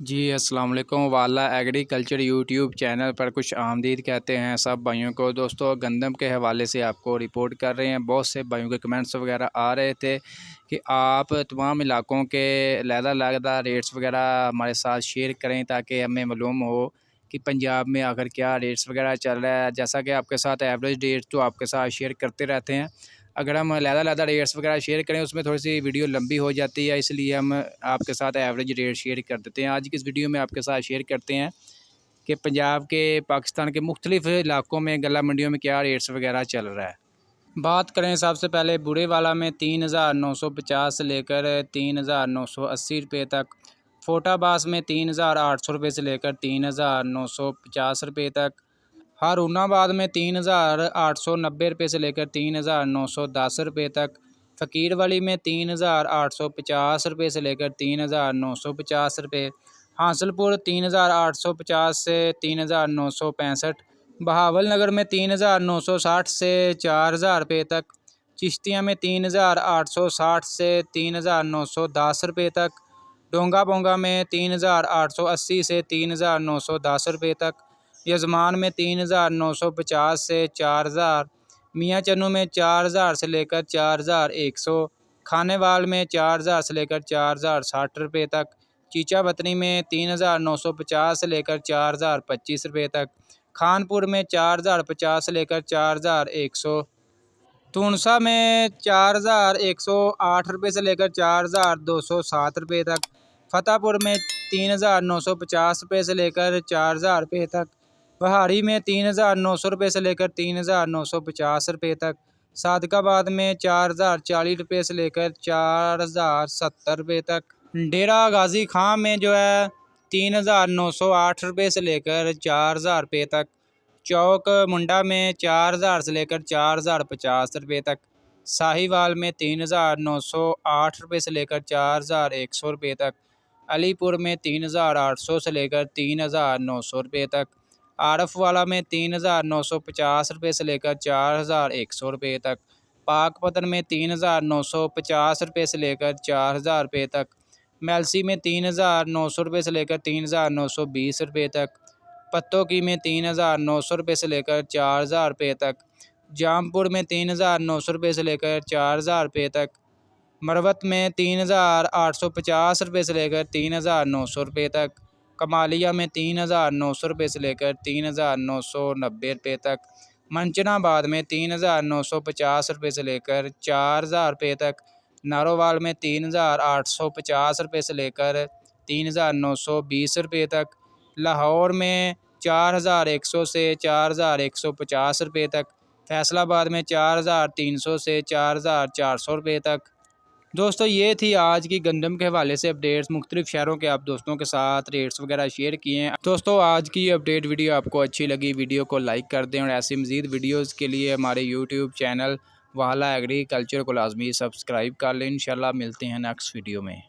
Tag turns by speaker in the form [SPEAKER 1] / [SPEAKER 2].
[SPEAKER 1] जी अस्सलाम वालेकुम। वाला एग्रीकल्चर यूट्यूब चैनल पर कुछ आमदीद कहते हैं सब भाइयों को। दोस्तों गंदम के हवाले से आपको रिपोर्ट कर रहे हैं। बहुत से भाइयों के कमेंट्स वगैरह आ रहे थे कि आप तमाम इलाकों के अलग-अलग रेट्स वगैरह हमारे साथ शेयर करें ताकि हमें मालूम हो कि पंजाब में आखिर क्या रेट्स वगैरह चल रहा है। जैसा कि आपके साथ एवरेज रेट तो आपके साथ शेयर करते रहते हैं, अगर हम अलग-अलग रेट्स वगैरह शेयर करें उसमें थोड़ी सी वीडियो लंबी हो जाती है, इसलिए हम आपके साथ एवरेज रेट शेयर कर देते हैं। आज की इस वीडियो में आपके साथ शेयर करते हैं कि पंजाब के, पाकिस्तान के मुख्तलिफ इलाकों में गल्ला मंडियों में क्या रेट्स वगैरह चल रहा है। बात करें सबसे पहले बूढ़े वाला में 3,950 से लेकर 3,980 रुपये तक, फोटाबास में 3,800 रुपये से लेकर 3,950 रुपये तक, हारूनाबाद में 3,890 रुपये से लेकर 3,910 रुपये तक, फ़कीरवली में 3,850 रुपये से लेकर 3,950 रुपये, हासिलपुर 3,850 से 3,965, बहावलनगर में 3,960 से 4,000 रुपये तक, चिश्तिया में 3,860 से 3,910 रुपये तक, डोंगा बोंगा में 3,880 से 3,910 रुपये तक, यजमान में 3,950 से 4,000, मियाँ चन्नू में 4,000 से लेकर 4,100, खानेवाल में 4,000 से लेकर 4,060 रुपये तक, चीचा वतनी में 3,950 से लेकर 4,025 रुपये तक, खानपुर में 4,050 से लेकर 4,100, तुनसा में 4,108 रुपये से लेकर 4,207 रुपये तक, फतेहपुर में 3,950 रुपये से लेकर 4,000 रुपये तक, बहारी में 3,900 रुपये से लेकर 3,950 रुपये तक, सादकाबाद में 4,040 रुपये से लेकर 4,070 रुपये तक, डेरा गाजी खां में जो है 3,908 रुपये से लेकर 4,000 रुपये तक, चौक मुंडा में 4,000 से लेकर 4,050 रुपये तक, साहिवाल में 3,908 रुपये से लेकर 4,100 रुपये तक, अलीपुर में 3,800 से लेकर 3,900 रुपये तक, आरफवाला में 3,950 रुपये से लेकर 4,100 रुपये तक, पाकपतन में 3,950 रुपये से लेकर 4,000 रुपये तक, मेलसी में 3,900 रुपये से लेकर 3,920 रुपये तक, पत्तों की में 3,900 रुपये से लेकर 4,000 रुपये तक, जामपुर में 3,900 रुपये से लेकर 4,000 रुपये तक, मरवत में 3,850 रुपये से लेकर 3,900 रुपये तक, कमालिया में 3,900 रुपये से लेकर 3,990 रुपये तक, मंचनाबाद में 3,950 रुपये से लेकर 4,000 रुपये तक, नारोवाल में 3,850 रुपये से लेकर 3,920 रुपये तक, लाहौर में 4,100 से 4,150 रुपये तक, फैसलाबाद में 4,300 से 4,400 रुपये तक। दोस्तों ये थी आज की गंदम के हवाले से अपडेट्स। मुख्तलिफ शहरों के आप दोस्तों के साथ रेट्स वगैरह शेयर किए हैं। दोस्तों आज की अपडेट वीडियो आपको अच्छी लगी, वीडियो को लाइक कर दें और ऐसी मज़ीद वीडियोज़ के लिए हमारे यूट्यूब चैनल वाला एग्रीकल्चर को लाजमी सब्सक्राइब कर लें। इंशाल्लाह मिलते हैं नेक्स्ट वीडियो में।